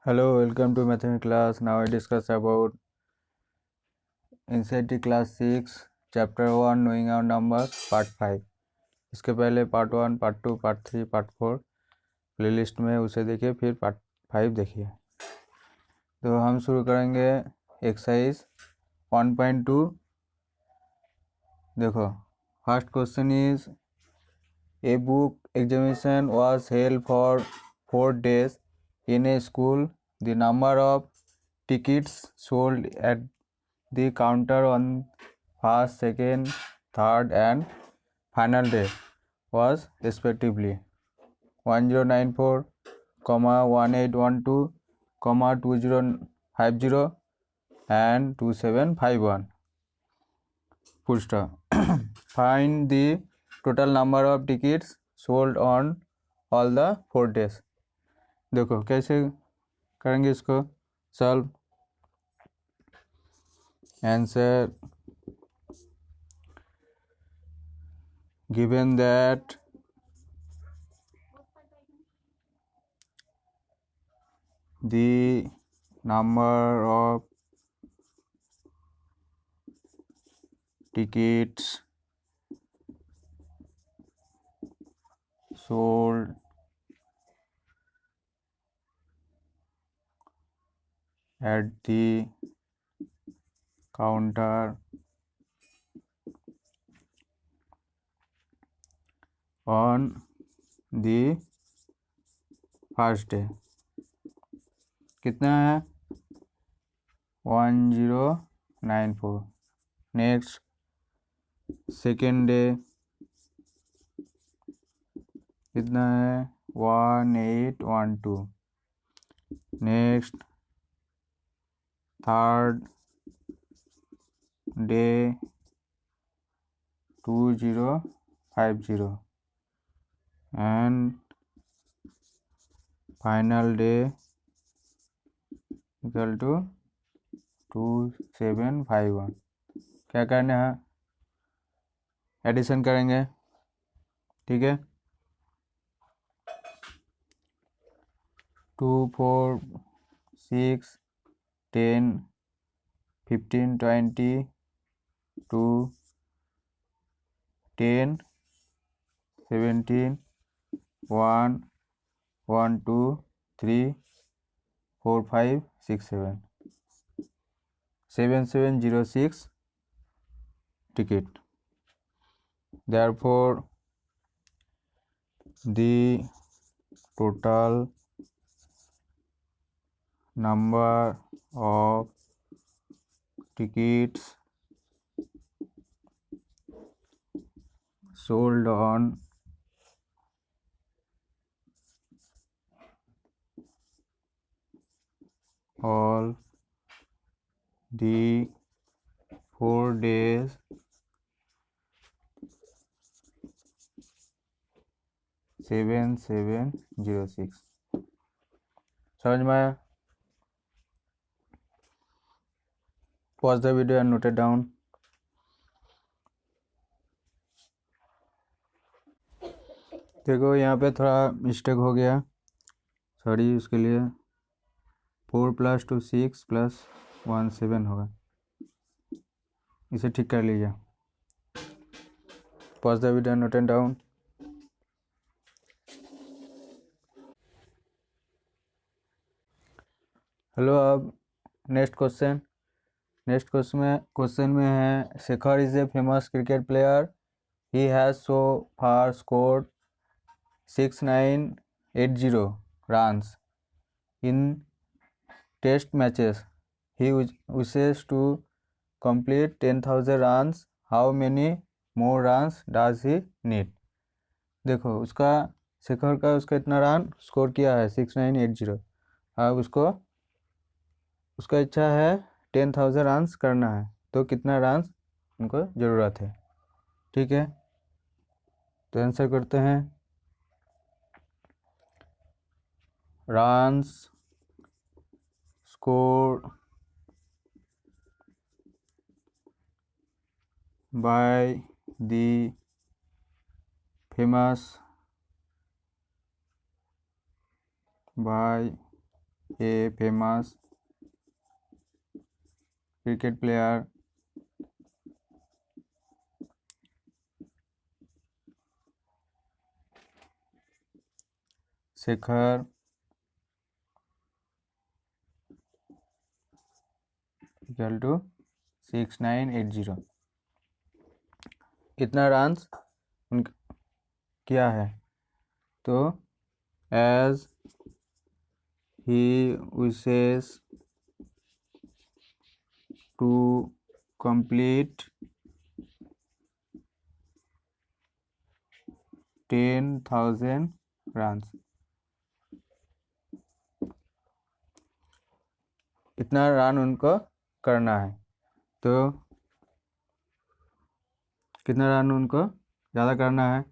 Hello, welcome to mathematics class. Now I discuss about NCERT class 6 chapter 1 knowing our numbers part 5. इसके पहले part 1, part 2, part 3, part 4 playlist में उसे देखिए, फिर part 5 देखिए। तो हम शुरू करेंगे एक्सरसाइज 1.2। देखो, first question is a book examination was held for 4 days in a school. The number of tickets sold at the counter on first, second, third and final day was respectively 1094, 1812, 2050 and 2751. Full stop. Find the total number of tickets sold on all the 4 days. देखो कैसे करेंगे इसको solve. Answer given that the number of tickets sold at the counter on the first day कितना है 1094। Next second day कितना है 1812। Next third day 2050 and final day equal to 2751। क्या करना है, एडिशन करेंगे, ठीक है। 2 4 6 10 15 20 2 10 17 1 1 2 3 4 5 6 7 7706 ticket. Therefore the total number of tickets sold on all the 4 days 7706। समझ में आया? Pause the video and note it down. देखो यहाँ पे थोड़ा मिस्टेक हो गया, सॉरी उसके लिए। 4 + 2 6 + 1 7 होगा, इसे ठीक कर लीजिए। Pause the video and note it down. Hello, अब नेक्स्ट क्वेश्चन में है Shekhar is a famous cricket player. He has so far scored 6980 runs in test matches. He wishes to complete 10,000 runs. How many more runs does he need? देखो उसका शेखर का उसका इतना run score किया है 6980। अब उसका इच्छा है 10,000 रन्स करना है, तो कितना रन्स उनको ज़रूरत है, ठीक है। तो आंसर करते हैं। Runs score by the famous a famous cricket player Shekhar equal to 6980। इतना रन्स किया है। तो as he wishes to complete 10,000 runs, इतना रन उनको करना है। तो कितना रन उनको ज़्यादा करना है,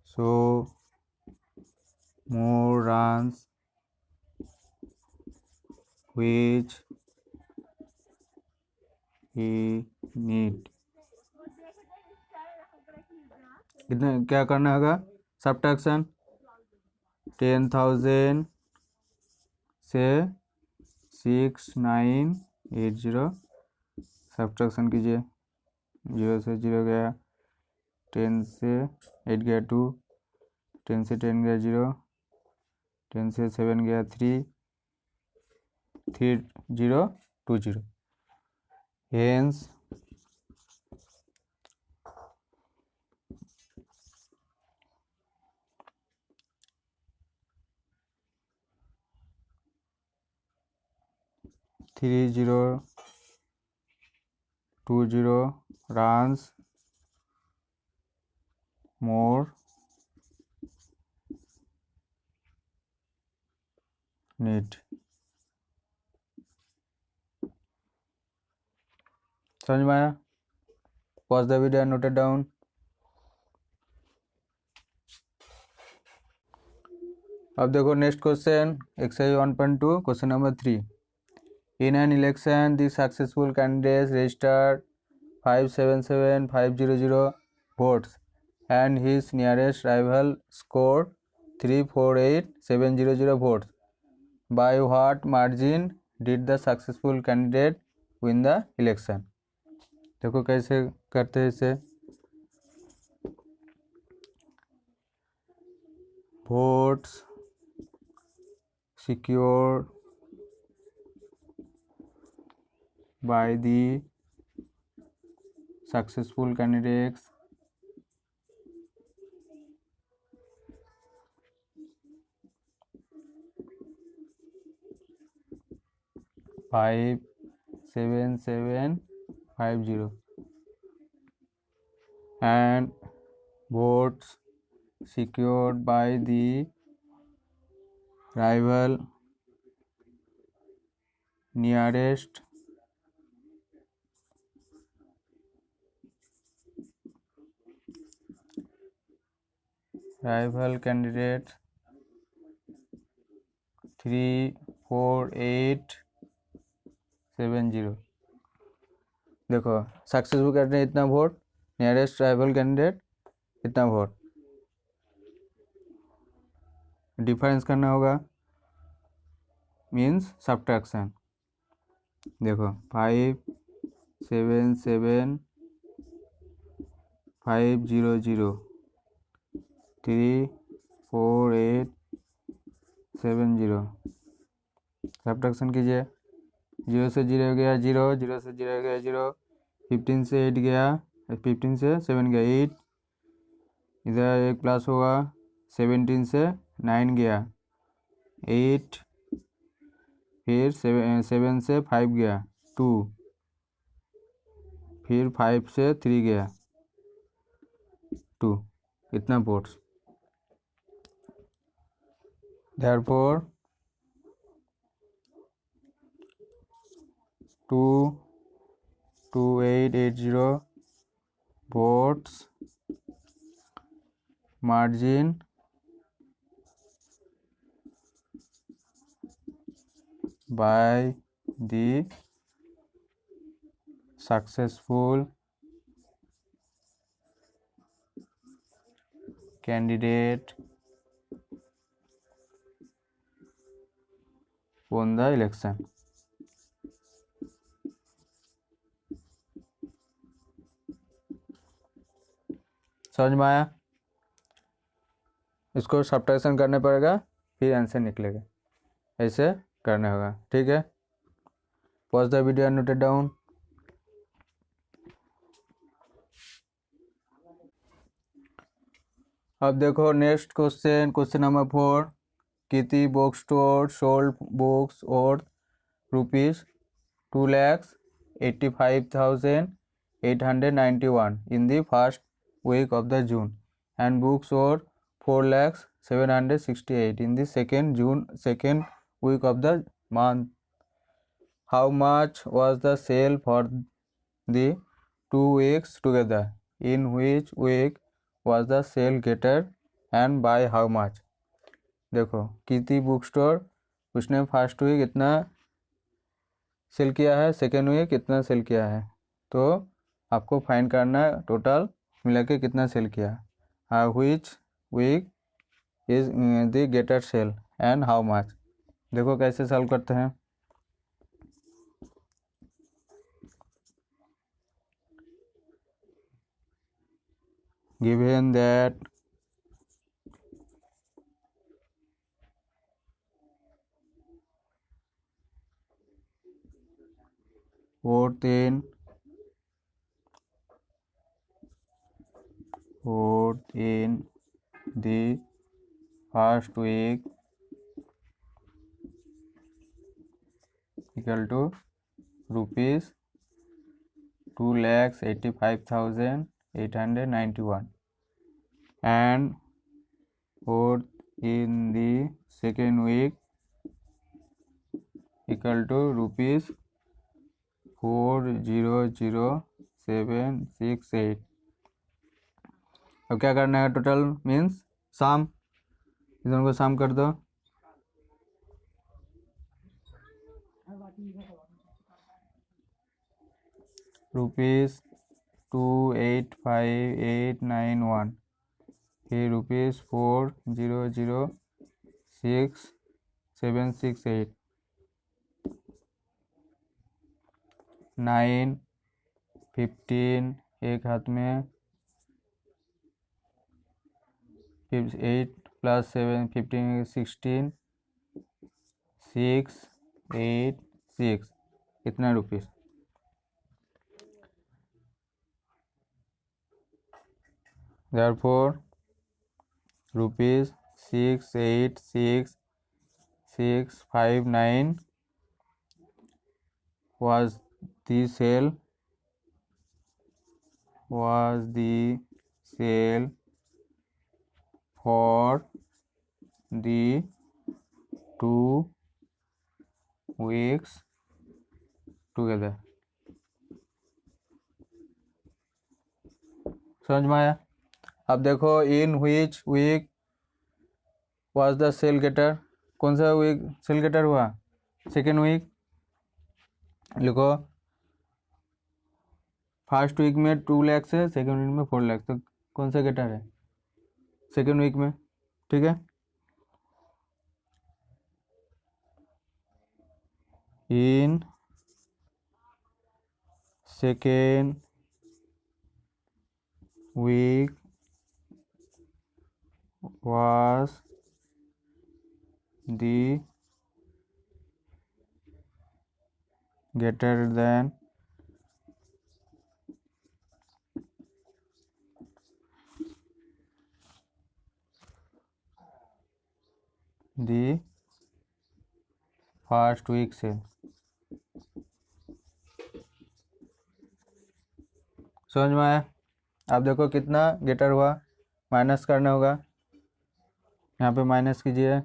सो मोर रन्स which he need। कितना क्या करना होगा, सब्ट्रैक्शन 10,000 से 6980 सब्ट्रैक्शन कीजिए। 0 से 0 गया, 10 से 8 गया 2, 10 से 10 गया 0, 10 से 7 गया 3, 3020। Hence 3020 runs more need। समझ में आया? Pause the video and note it down. अब देखो next question, exercise 1.2 question number 3। In an election, the successful candidates registered 577,500 votes and his nearest rival scored 348,700 votes. By what margin did the successful candidate win the election? देखो कैसे करते हैं इसे। votes secured by the successful candidates five 7750 and votes secured by the rival nearest rival candidate 34870। देखो successful candidate इतना vote, nearest rival candidate इतना vote, difference करना होगा, मीन्स सब्ट्रैक्शन। देखो 577,500 34870 सब्ट्रैक्शन कीजिए। 0 से 0 गया 0, 0 से 0 गया 0, 15 से 8 गया, 15 से 7 गया 8, इधर एक प्लस होगा, 17 से 9 गया 8, फिर 7 से 5 गया 2, फिर 5 से 3 गया 2, इतना votes. therefore 22880 votes margin by the successful candidate won the election। समझ में आया? इसको सब्ट्रैक्शन करने पड़ेगा, फिर आंसर निकलेगा, ऐसे करना होगा। ठीक है, pause the video, note it down. अब देखो नेक्स्ट क्वेश्चन, क्वेश्चन नंबर 4। किति बुक स्टोर सोल्ड बुक्स और ₹2,85,891 in the first week of the June, and books or 4,768 in the second week of the month. How much was the sale for the 2 weeks together? In which week was the sale greater and by how much? देखो कीर्ति book store, उसने first week इतना cell किया है, second week कितना sale किया है, तो आपको फाइंड करना है टोटल मिला के कितना सेल किया। Which week is the greater sale and how much. देखो कैसे सॉल्व करते हैं। Given that fourth in the first week equal to ₹2,85,891, and fourth in the second week equal to ₹4,00768। अब क्या करना है, टोटल मीन्स सम, इधर को सम कर दो। ₹2,85,891 फिर ₹4,00768, 9, 15 एक हाथ में, 8 + 7 15 16, 6 8 6, कितना rupees? Therefore ₹686,659 was the sale for the 2 weeks together। समझ में आया? अब देखो in which week was the sale greater, कौन सा वीक सेल गेटर हुआ? Second week. लिखो फर्स्ट वीक में 2 लाख है, सेकेंड वीक में 4 लाख, तो कौन सा गेटर है? सेकेंड वीक में। ठीक है, in second week was the greater than the first week से। समझ में आया? अब देखो कितना गेटर हुआ, माइनस करना होगा, यहाँ पे माइनस कीजिए।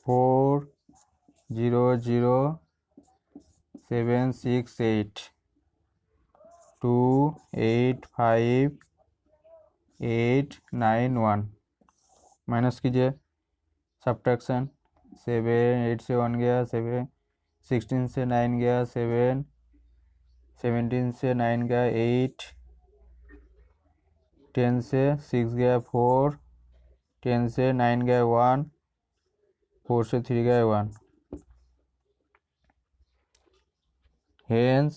4,00768 2,85,891 माइनस कीजिए, सब्ट्रैक्शन। 7 8 से 1 गया, 7 16 से 9 गया, 7 17 से 9 गया, 8 10 से 6 गया, 4 10 से 9 गए 1, 4 से 3 गए 1। hence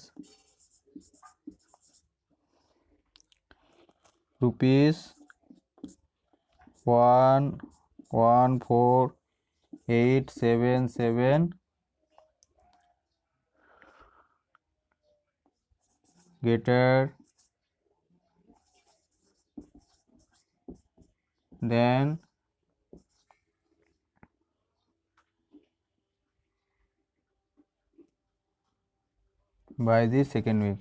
₹1,14877 greater than by the second week.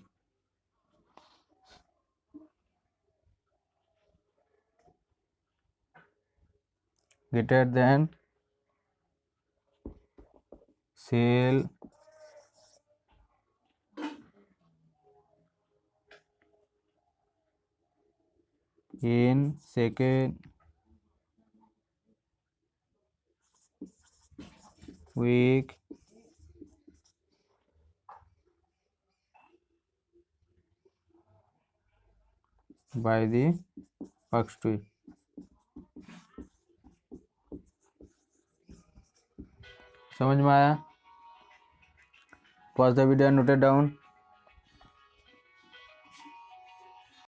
Greater than sale in second week by the first week. समझ में आया? Pause the video and note it down.